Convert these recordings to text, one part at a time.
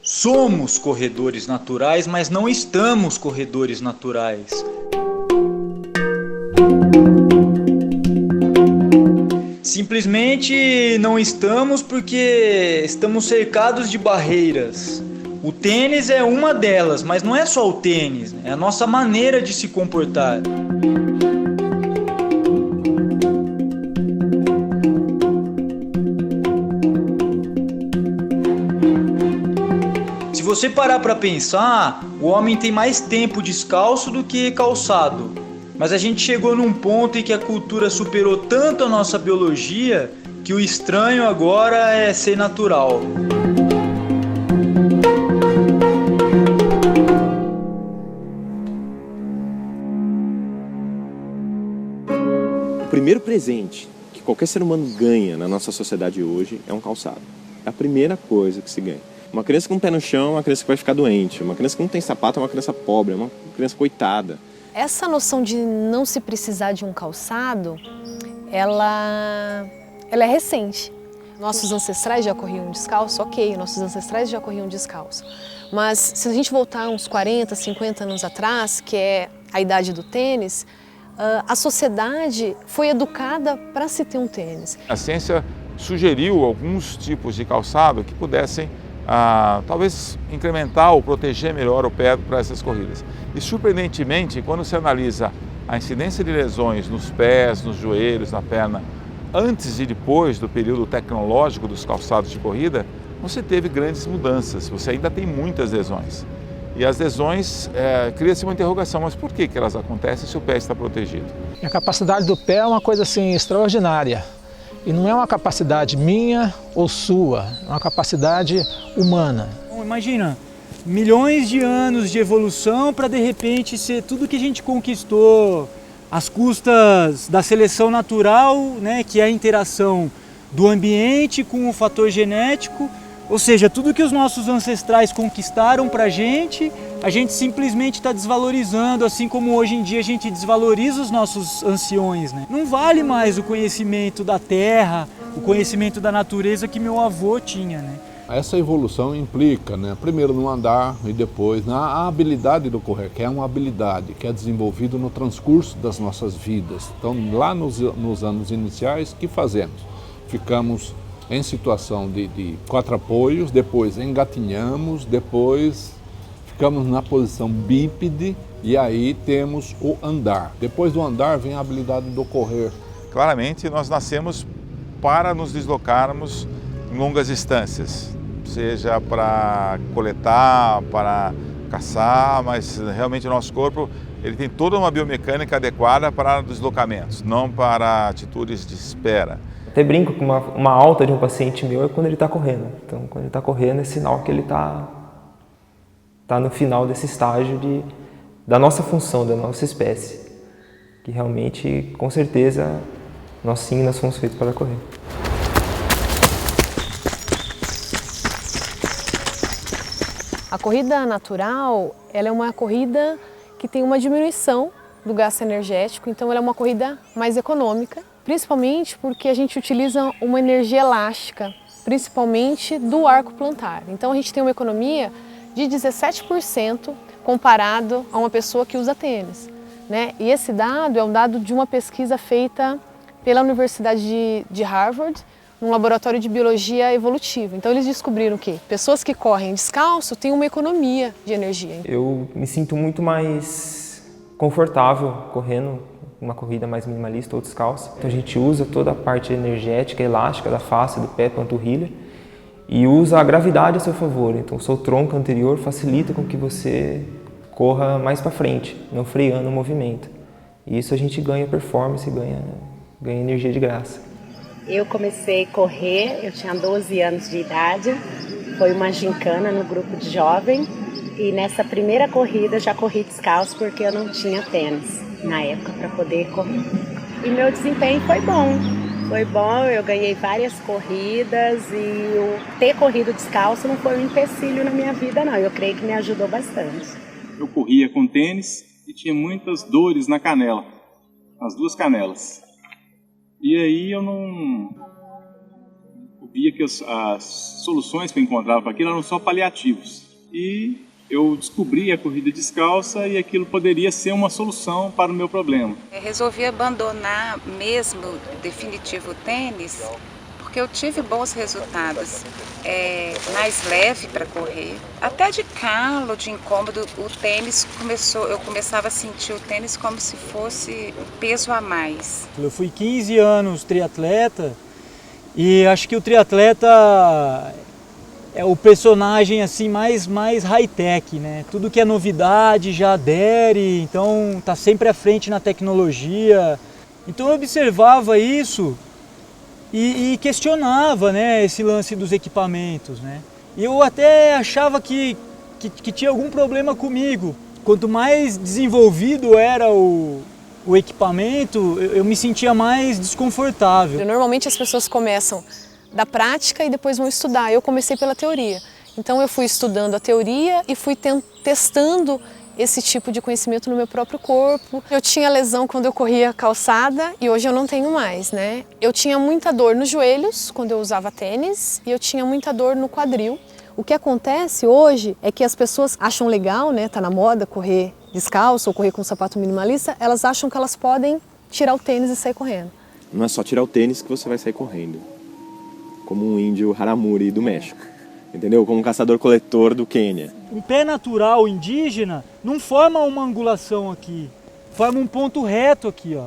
Somos corredores naturais, mas não estamos corredores naturais. Simplesmente não estamos porque estamos cercados de barreiras. O tênis é uma delas, mas não é só o tênis, é a nossa maneira de se comportar. Se você parar para pensar, o homem tem mais tempo descalço do que calçado. Mas a gente chegou num ponto em que a cultura superou tanto a nossa biologia que o estranho agora é ser natural. O primeiro presente que qualquer ser humano ganha na nossa sociedade hoje é um calçado. É a primeira coisa que se ganha. Uma criança com um pé no chão é uma criança que vai ficar doente. Uma criança que não tem sapato é uma criança pobre, é uma criança coitada. Essa noção de não se precisar de um calçado, ela é recente. Nossos ancestrais já corriam descalço, ok, nossos ancestrais já corriam descalço. Mas se a gente voltar uns 40, 50 anos atrás, que é a idade do tênis, a sociedade foi educada para se ter um tênis. A ciência sugeriu alguns tipos de calçado que pudessem talvez incrementar ou proteger melhor o pé para essas corridas. E surpreendentemente, quando se analisa a incidência de lesões nos pés, nos joelhos, na perna, antes e depois do período tecnológico dos calçados de corrida, você teve grandes mudanças, você ainda tem muitas lesões. E as lesões, cria-se uma interrogação, mas por que elas acontecem se o pé está protegido? A capacidade do pé é uma coisa assim extraordinária. E não é uma capacidade minha ou sua, é uma capacidade humana. Imagina, milhões de anos de evolução para de repente ser tudo que a gente conquistou às custas da seleção natural, né, que é a interação do ambiente com o fator genético. Ou seja, tudo que os nossos ancestrais conquistaram para a gente simplesmente está desvalorizando, assim como hoje em dia a gente desvaloriza os nossos anciões, né? Não vale mais o conhecimento da terra, o conhecimento da natureza que meu avô tinha, né? Essa evolução implica, né, primeiro no andar e depois na habilidade do correr, que é uma habilidade que é desenvolvida no transcurso das nossas vidas. Então, lá nos anos iniciais, o que fazemos? Ficamos em situação de quatro apoios, depois engatinhamos, depois ficamos na posição bípede e aí temos o andar. Depois do andar vem a habilidade do correr. Claramente, nós nascemos para nos deslocarmos em longas distâncias, seja para coletar, para caçar, mas realmente o nosso corpo ele tem toda uma biomecânica adequada para deslocamentos, não para atitudes de espera. Até brinco com uma alta de um paciente meu é quando ele está correndo. Então, quando ele está correndo é sinal que ele está no final desse estágio da nossa função, da nossa espécie. Que realmente, com certeza, nós fomos feitos para correr. A corrida natural, ela é uma corrida que tem uma diminuição do gasto energético, então ela é uma corrida mais econômica, principalmente porque a gente utiliza uma energia elástica, principalmente do arco plantar. Então a gente tem uma economia de 17% comparado a uma pessoa que usa tênis, né? E esse dado é um dado de uma pesquisa feita pela Universidade de Harvard, num laboratório de biologia evolutiva. Então eles descobriram que pessoas que correm descalço têm uma economia de energia. Eu me sinto muito mais confortável correndo uma corrida mais minimalista ou descalça. Então a gente usa toda a parte energética, elástica da face, do pé, panturrilha e usa a gravidade a seu favor. Então o seu tronco anterior facilita com que você corra mais para frente, não freando o movimento. E isso a gente ganha performance, ganha energia de graça. Eu comecei a correr, eu tinha 12 anos de idade, foi uma gincana no grupo de jovem e nessa primeira corrida já corri descalço porque eu não tinha tênis na época para poder correr. E meu desempenho foi bom, eu ganhei várias corridas e o ter corrido descalço não foi um empecilho na minha vida não, eu creio que me ajudou bastante. Eu corria com tênis e tinha muitas dores na canela, nas duas canelas. E aí o via que as soluções que eu encontrava para aquilo eram só paliativos. E eu descobri a corrida descalça e aquilo poderia ser uma solução para o meu problema. Eu resolvi abandonar mesmo, definitivo, o tênis, porque eu tive bons resultados, mais leve para correr, até de calo, de incômodo, o tênis eu começava a sentir o tênis como se fosse um peso a mais. Eu fui 15 anos triatleta e acho que o triatleta é o personagem assim mais high-tech, né? Tudo que é novidade já adere, então tá sempre à frente na tecnologia. Então eu observava isso e questionava, né, esse lance dos equipamentos, né? E eu até achava que tinha algum problema comigo. Quanto mais desenvolvido era o equipamento, eu me sentia mais desconfortável. Normalmente as pessoas começam da prática e depois vão estudar. Eu comecei pela teoria. Então eu fui estudando a teoria e fui testando esse tipo de conhecimento no meu próprio corpo. Eu tinha lesão quando eu corria calçada e hoje eu não tenho mais, né? Eu tinha muita dor nos joelhos quando eu usava tênis e eu tinha muita dor no quadril. O que acontece hoje é que as pessoas acham legal, né? Tá na moda correr descalço ou correr com sapato minimalista, elas acham que elas podem tirar o tênis e sair correndo. Não é só tirar o tênis que você vai sair correndo. Como um índio Haramuri do México, entendeu? Como um caçador-coletor do Quênia. Um pé natural indígena não forma uma angulação aqui, forma um ponto reto aqui, ó.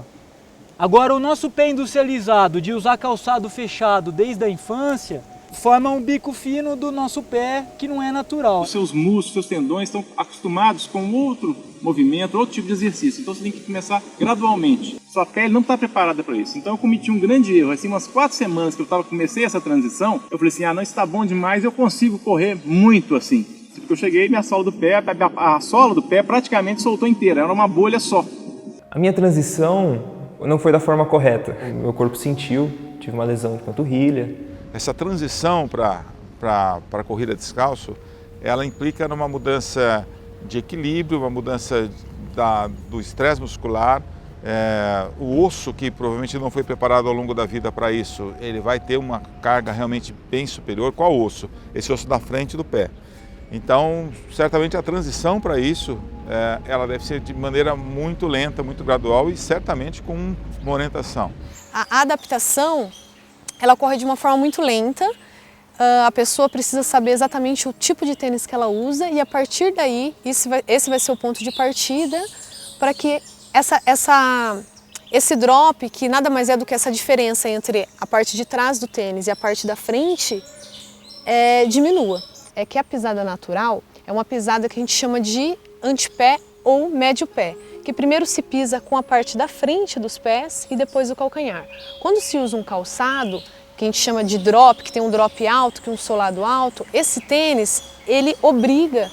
Agora o nosso pé industrializado de usar calçado fechado desde a infância forma um bico fino do nosso pé que não é natural. Os seus músculos, seus tendões estão acostumados com outro movimento, outro tipo de exercício. Então você tem que começar gradualmente. Sua pele não está preparada para isso. Então eu cometi um grande erro. Assim, umas 4 semanas que eu comecei essa transição, eu falei assim, não, isso está bom demais, eu consigo correr muito assim. Porque eu cheguei, minha sola do pé, a sola do pé praticamente soltou inteira, era uma bolha só. A minha transição não foi da forma correta. Meu corpo sentiu, tive uma lesão de panturrilha. Essa transição para a corrida descalço, ela implica numa mudança de equilíbrio, uma mudança do estresse muscular. O osso, que provavelmente não foi preparado ao longo da vida para isso, ele vai ter uma carga realmente bem superior. Qual osso? Esse osso da frente do pé. Então, certamente a transição para isso, ela deve ser de maneira muito lenta, muito gradual e certamente com uma orientação. A adaptação, ela ocorre de uma forma muito lenta. A pessoa precisa saber exatamente o tipo de tênis que ela usa e a partir daí, esse vai ser o ponto de partida para que esse drop, que nada mais é do que essa diferença entre a parte de trás do tênis e a parte da frente, diminua. É que a pisada natural é uma pisada que a gente chama de antepé ou médio pé, que primeiro se pisa com a parte da frente dos pés e depois o calcanhar. Quando se usa um calçado, que a gente chama de drop, que tem um drop alto, que um solado alto, esse tênis, ele obriga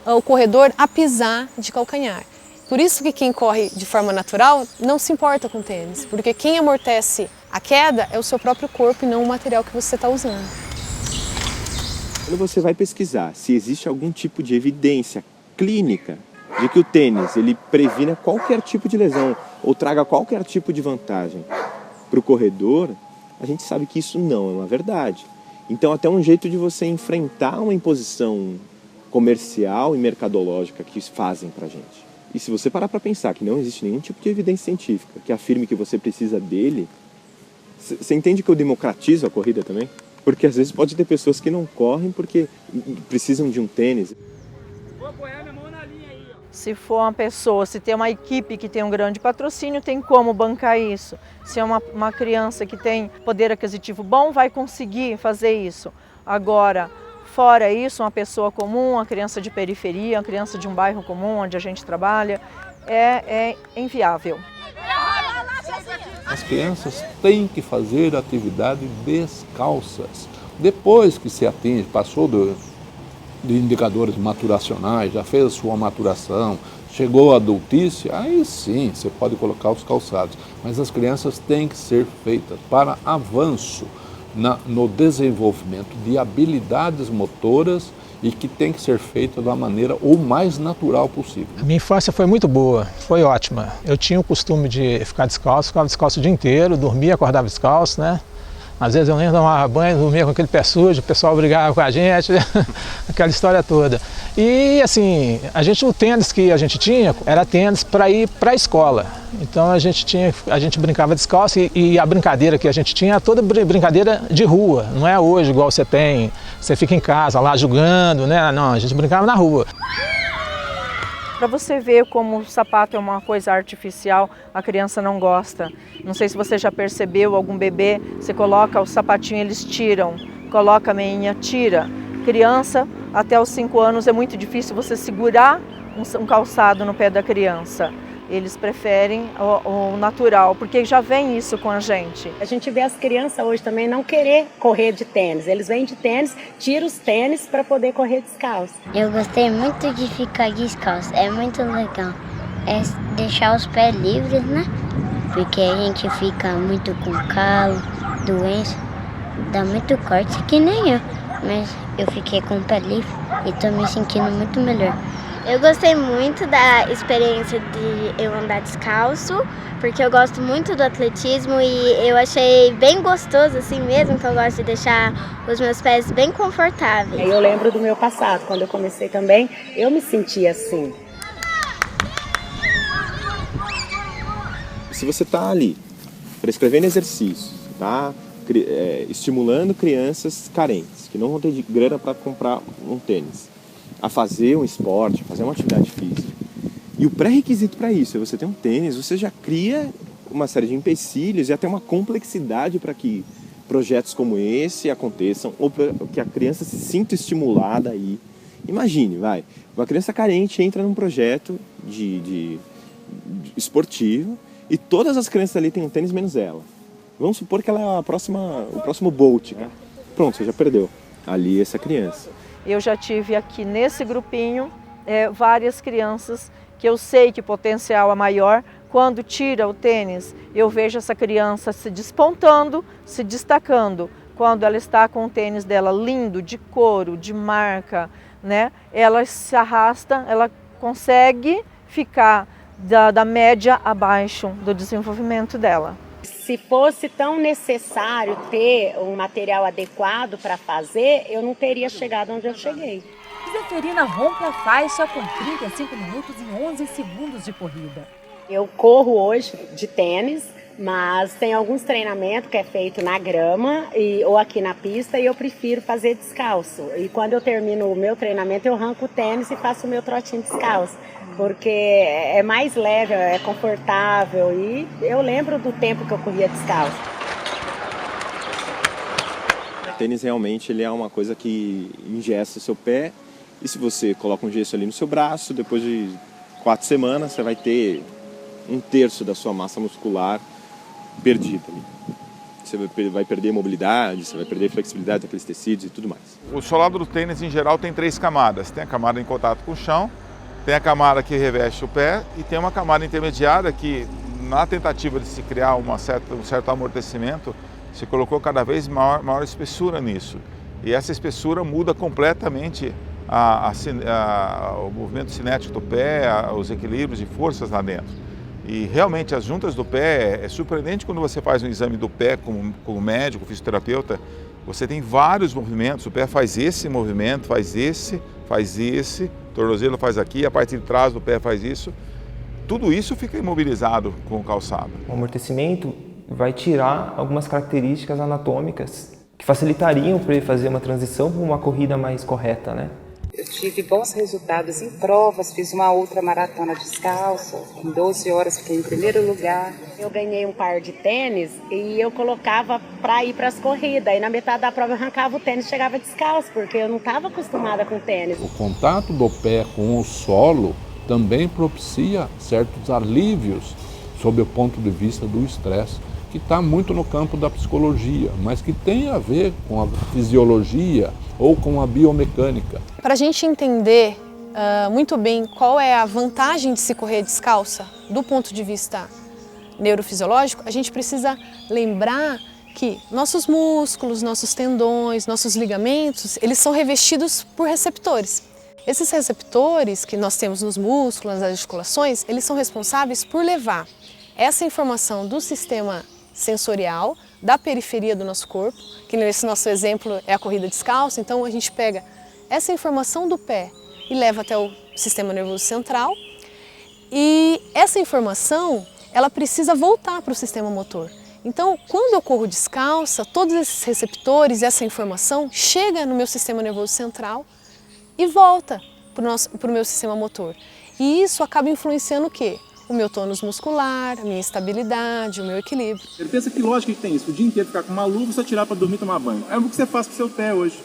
o corredor a pisar de calcanhar. Por isso que quem corre de forma natural não se importa com tênis, porque quem amortece a queda é o seu próprio corpo e não o material que você está usando. Quando você vai pesquisar se existe algum tipo de evidência clínica de que o tênis ele previna qualquer tipo de lesão ou traga qualquer tipo de vantagem para o corredor, a gente sabe que isso não é uma verdade. Então até um jeito de você enfrentar uma imposição comercial e mercadológica que fazem para a gente. E se você parar para pensar que não existe nenhum tipo de evidência científica que afirme que você precisa dele, você entende que eu democratizo a corrida também? Porque às vezes pode ter pessoas que não correm porque precisam de um tênis. Se for uma pessoa, se tem uma equipe que tem um grande patrocínio, tem como bancar isso. Se é uma criança que tem poder aquisitivo bom, vai conseguir fazer isso. Agora, fora isso, uma pessoa comum, uma criança de periferia, uma criança de um bairro comum onde a gente trabalha, é inviável. As crianças têm que fazer atividade descalças. Depois que se atinge, passou de indicadores maturacionais, já fez a sua maturação, chegou à adultice, aí sim você pode colocar os calçados. Mas as crianças têm que ser feitas para avanço no desenvolvimento de habilidades motoras e que tem que ser feita da maneira o mais natural possível. A minha infância foi muito boa, foi ótima. Eu tinha o costume de ficar descalço, ficava descalço o dia inteiro, dormia, acordava descalço, né? Às vezes eu nem tomava banho, dormia com aquele pé sujo, o pessoal brigava com a gente, aquela história toda. E assim, o tênis que a gente tinha era tênis para ir para a escola. Então a gente brincava descalço e a brincadeira que a gente tinha era toda brincadeira de rua. Não é hoje igual você fica em casa lá jogando, né? Não, a gente brincava na rua. Para você ver como o sapato é uma coisa artificial, a criança não gosta. Não sei se você já percebeu, algum bebê, você coloca o sapatinho, eles tiram, coloca a meinha, tira. Criança, até os 5 anos é muito difícil você segurar um calçado no pé da criança. Eles preferem o natural, porque já vem isso com a gente. A gente vê as crianças hoje também não querer correr de tênis. Eles vêm de tênis, tiram os tênis para poder correr descalço. Eu gostei muito de ficar descalço, é muito legal. É deixar os pés livres, né? Porque a gente fica muito com calo, doença, dá muito corte, que nem eu. Mas eu fiquei com o pé livre e estou me sentindo muito melhor. Eu gostei muito da experiência de eu andar descalço, porque eu gosto muito do atletismo e eu achei bem gostoso assim mesmo, então eu gosto de deixar os meus pés bem confortáveis. Eu lembro do meu passado, quando eu comecei também, eu me sentia assim. Se você está ali prescrevendo exercício, tá estimulando crianças carentes, que não vão ter grana para comprar um tênis, a fazer um esporte, a fazer uma atividade física. E o pré-requisito para isso é você ter um tênis, você já cria uma série de empecilhos e até uma complexidade para que projetos como esse aconteçam ou para que a criança se sinta estimulada aí. Imagine, uma criança carente entra num projeto de esportivo e todas as crianças ali têm um tênis menos ela. Vamos supor que ela é o próximo Bolt. Pronto, você já perdeu ali essa criança. Eu já tive aqui nesse grupinho várias crianças que eu sei que o potencial é maior. Quando tira o tênis, eu vejo essa criança se despontando, se destacando. Quando ela está com o tênis dela lindo, de couro, de marca, né? Ela se arrasta, ela consegue ficar da média abaixo do desenvolvimento dela. Se fosse tão necessário ter um material adequado para fazer, eu não teria chegado onde eu cheguei. Zeferina rompe a faixa com 35 minutos e 11 segundos de corrida. Eu corro hoje de tênis, mas tem alguns treinamentos que é feito na grama ou aqui na pista e eu prefiro fazer descalço. E quando eu termino o meu treinamento, eu arranco o tênis e faço o meu trotinho descalço. Porque é mais leve, é confortável e eu lembro do tempo que eu corria descalço. O tênis realmente ele é uma coisa que engessa o seu pé e se você coloca um gesso ali no seu braço, depois de 4 semanas você vai ter 1/3 da sua massa muscular perdida ali. Você vai perder mobilidade, você vai perder flexibilidade daqueles tecidos e tudo mais. O solado do tênis em geral tem 3 camadas. Tem a camada em contato com o chão, tem a camada que reveste o pé e tem uma camada intermediária que, na tentativa de se criar um certo amortecimento, se colocou cada vez maior espessura nisso. E essa espessura muda completamente o movimento cinético do pé, os equilíbrios de forças lá dentro. E realmente as juntas do pé, é surpreendente quando você faz um exame do pé como médico, fisioterapeuta, você tem vários movimentos, o pé faz esse movimento, faz esse, o tornozelo faz aqui, a parte de trás do pé faz isso. Tudo isso fica imobilizado com o calçado. O amortecimento vai tirar algumas características anatômicas que facilitariam para ele fazer uma transição para uma corrida mais correta, né? Eu tive bons resultados em provas, fiz uma outra maratona descalça, em 12 horas fiquei em primeiro lugar. Eu ganhei um par de tênis e eu colocava para ir para as corridas. E na metade da prova eu arrancava o tênis e chegava descalço, porque eu não estava acostumada com tênis. O contato do pé com o solo também propicia certos alívios sob o ponto de vista do estresse, que está muito no campo da psicologia, mas que tem a ver com a fisiologia ou com a biomecânica. Para a gente entender muito bem qual é a vantagem de se correr descalça do ponto de vista neurofisiológico, a gente precisa lembrar que nossos músculos, nossos tendões, nossos ligamentos, eles são revestidos por receptores. Esses receptores que nós temos nos músculos, nas articulações, eles são responsáveis por levar essa informação do sistema sensorial da periferia do nosso corpo, que nesse nosso exemplo é a corrida descalço. Então a gente pega essa informação do pé e leva até o sistema nervoso central, e essa informação ela precisa voltar para o sistema motor. Então, quando eu corro descalça, todos esses receptores, essa informação chega no meu sistema nervoso central e volta para o meu sistema motor. E isso acaba influenciando o quê? O meu tônus muscular, a minha estabilidade, o meu equilíbrio. Ele pensa que lógica que tem isso, o dia inteiro ficar com uma luva, só tirar para dormir e tomar banho. É o que você faz com o seu pé hoje.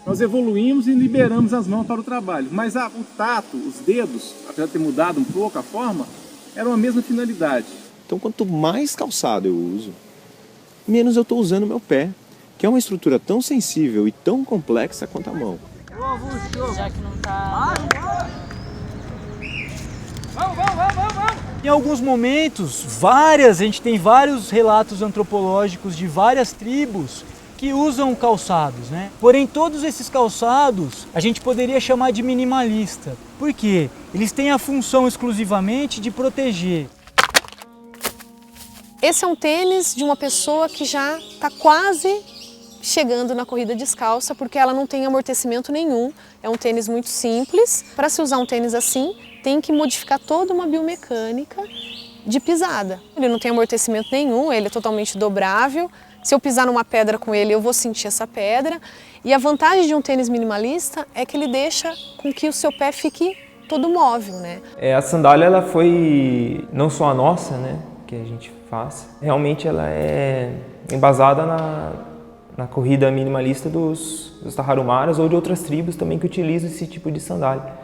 Nós evoluímos e liberamos as mãos para o trabalho, mas o tato, os dedos, apesar de ter mudado um pouco a forma, eram a mesma finalidade. Então, quanto mais calçado eu uso, menos eu estou usando o meu pé, que é uma estrutura tão sensível e tão complexa quanto a mão. Já que não tá... Em alguns momentos, a gente tem vários relatos antropológicos de várias tribos que usam calçados, né? Porém, todos esses calçados a gente poderia chamar de minimalista. Por quê? Eles têm a função exclusivamente de proteger. Esse é um tênis de uma pessoa que já está quase chegando na corrida descalça, porque ela não tem amortecimento nenhum. É um tênis muito simples. Para se usar um tênis assim, tem que modificar toda uma biomecânica de pisada. Ele não tem amortecimento nenhum, ele é totalmente dobrável. Se eu pisar numa pedra com ele, eu vou sentir essa pedra. E a vantagem de um tênis minimalista é que ele deixa com que o seu pé fique todo móvel, né? A sandália, ela foi não só a nossa, né, que a gente faz. Realmente ela é embasada na corrida minimalista dos Tarahumaras ou de outras tribos também que utilizam esse tipo de sandália.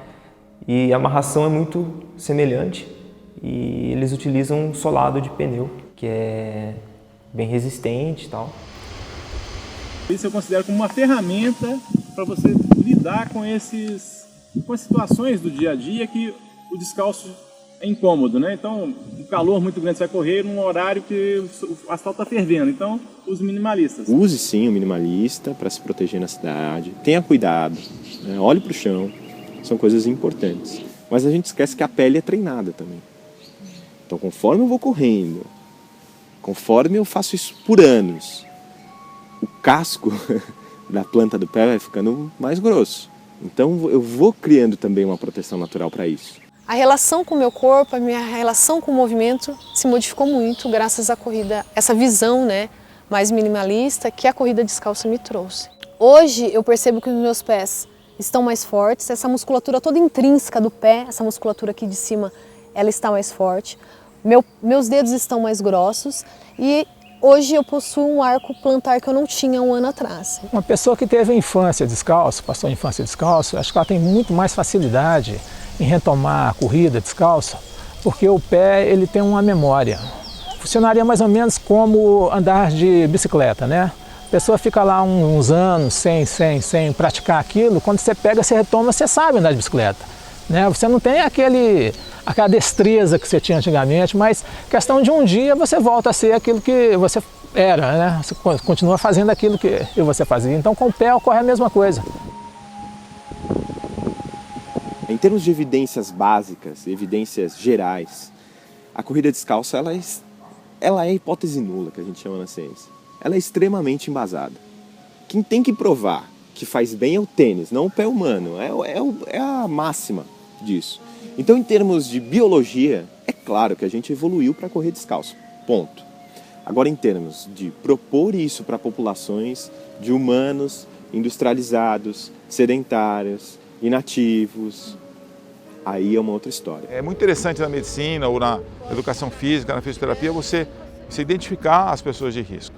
E a amarração é muito semelhante e eles utilizam um solado de pneu, que é bem resistente e tal. Isso eu considero como uma ferramenta para você lidar com as situações do dia a dia que o descalço é incômodo, né? Então, um calor muito grande, você vai correr num horário que o asfalto está fervendo. Então, use minimalistas. Use sim o minimalista para se proteger na cidade. Tenha cuidado, né? Olhe para o chão. São coisas importantes. Mas a gente esquece que a pele é treinada também. Então, conforme eu vou correndo, conforme eu faço isso por anos, o casco da planta do pé vai ficando mais grosso. Então, eu vou criando também uma proteção natural para isso. A relação com o meu corpo, a minha relação com o movimento se modificou muito graças à corrida, essa visão, né, mais minimalista que a corrida descalça me trouxe. Hoje eu percebo que os meus pés estão mais fortes, essa musculatura toda intrínseca do pé, essa musculatura aqui de cima, ela está mais forte. Meus dedos estão mais grossos e hoje eu possuo um arco plantar que eu não tinha um ano atrás. Uma pessoa que teve a infância descalço, passou a infância descalço, acho que ela tem muito mais facilidade em retomar a corrida descalça, porque o pé ele tem uma memória. Funcionaria mais ou menos como andar de bicicleta, né? A pessoa fica lá uns anos sem praticar aquilo, quando você pega, você retoma, você sabe andar de bicicleta, né? Você não tem aquela destreza que você tinha antigamente, mas questão de um dia você volta a ser aquilo que você era, né? Você continua fazendo aquilo que você fazia. Então com o pé ocorre a mesma coisa. Em termos de evidências básicas, evidências gerais, a corrida descalça ela é hipótese nula, que a gente chama na ciência. Ela é extremamente embasada. Quem tem que provar que faz bem é o tênis, não o pé humano. É a máxima disso. Então, em termos de biologia, é claro que a gente evoluiu para correr descalço. Ponto. Agora, em termos de propor isso para populações de humanos industrializados, sedentários, inativos, aí é uma outra história. É muito interessante na medicina ou na educação física, na fisioterapia, você identificar as pessoas de risco.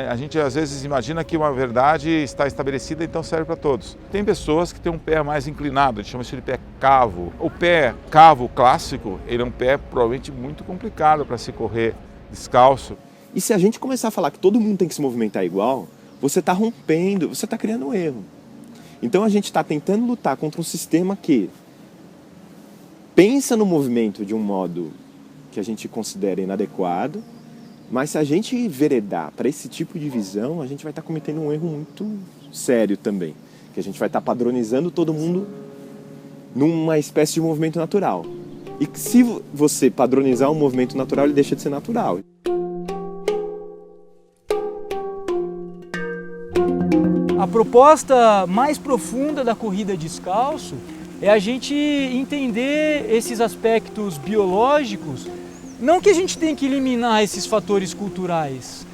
A gente às vezes imagina que uma verdade está estabelecida, então serve para todos. Tem pessoas que têm um pé mais inclinado, a gente chama isso de pé cavo. O pé cavo clássico, ele é um pé provavelmente muito complicado para se correr descalço. E se a gente começar a falar que todo mundo tem que se movimentar igual, você está rompendo, você está criando um erro. Então a gente está tentando lutar contra um sistema que pensa no movimento de um modo que a gente considera inadequado, mas se a gente enveredar para esse tipo de visão, a gente vai estar cometendo um erro muito sério também, que a gente vai estar padronizando todo mundo numa espécie de movimento natural. E que se você padronizar um movimento natural, ele deixa de ser natural. proposta mais profunda da corrida descalço é a gente entender esses aspectos biológicos, não que a gente tenha que eliminar esses fatores culturais,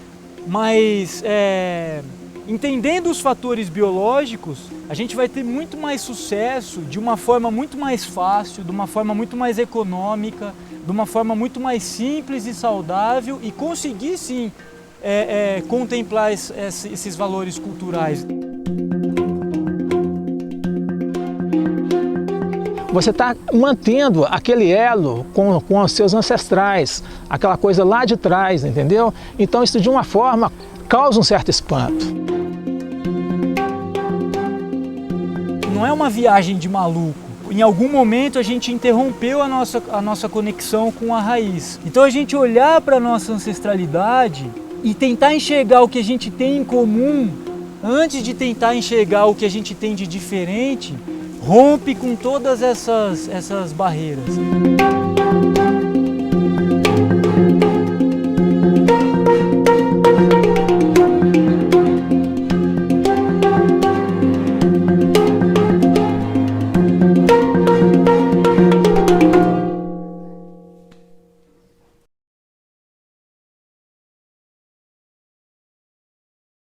mas entendendo os fatores biológicos, a gente vai ter muito mais sucesso de uma forma muito mais fácil, de uma forma muito mais econômica, de uma forma muito mais simples e saudável e conseguir sim contemplar esses valores culturais. Você está mantendo aquele elo com os seus ancestrais, aquela coisa lá de trás, entendeu? Então isso de uma forma causa um certo espanto. Não é uma viagem de maluco. Em algum momento a gente interrompeu a nossa conexão com a raiz. Então a gente olhar para a nossa ancestralidade e tentar enxergar o que a gente tem em comum, antes de tentar enxergar o que a gente tem de diferente, rompe com todas essas barreiras.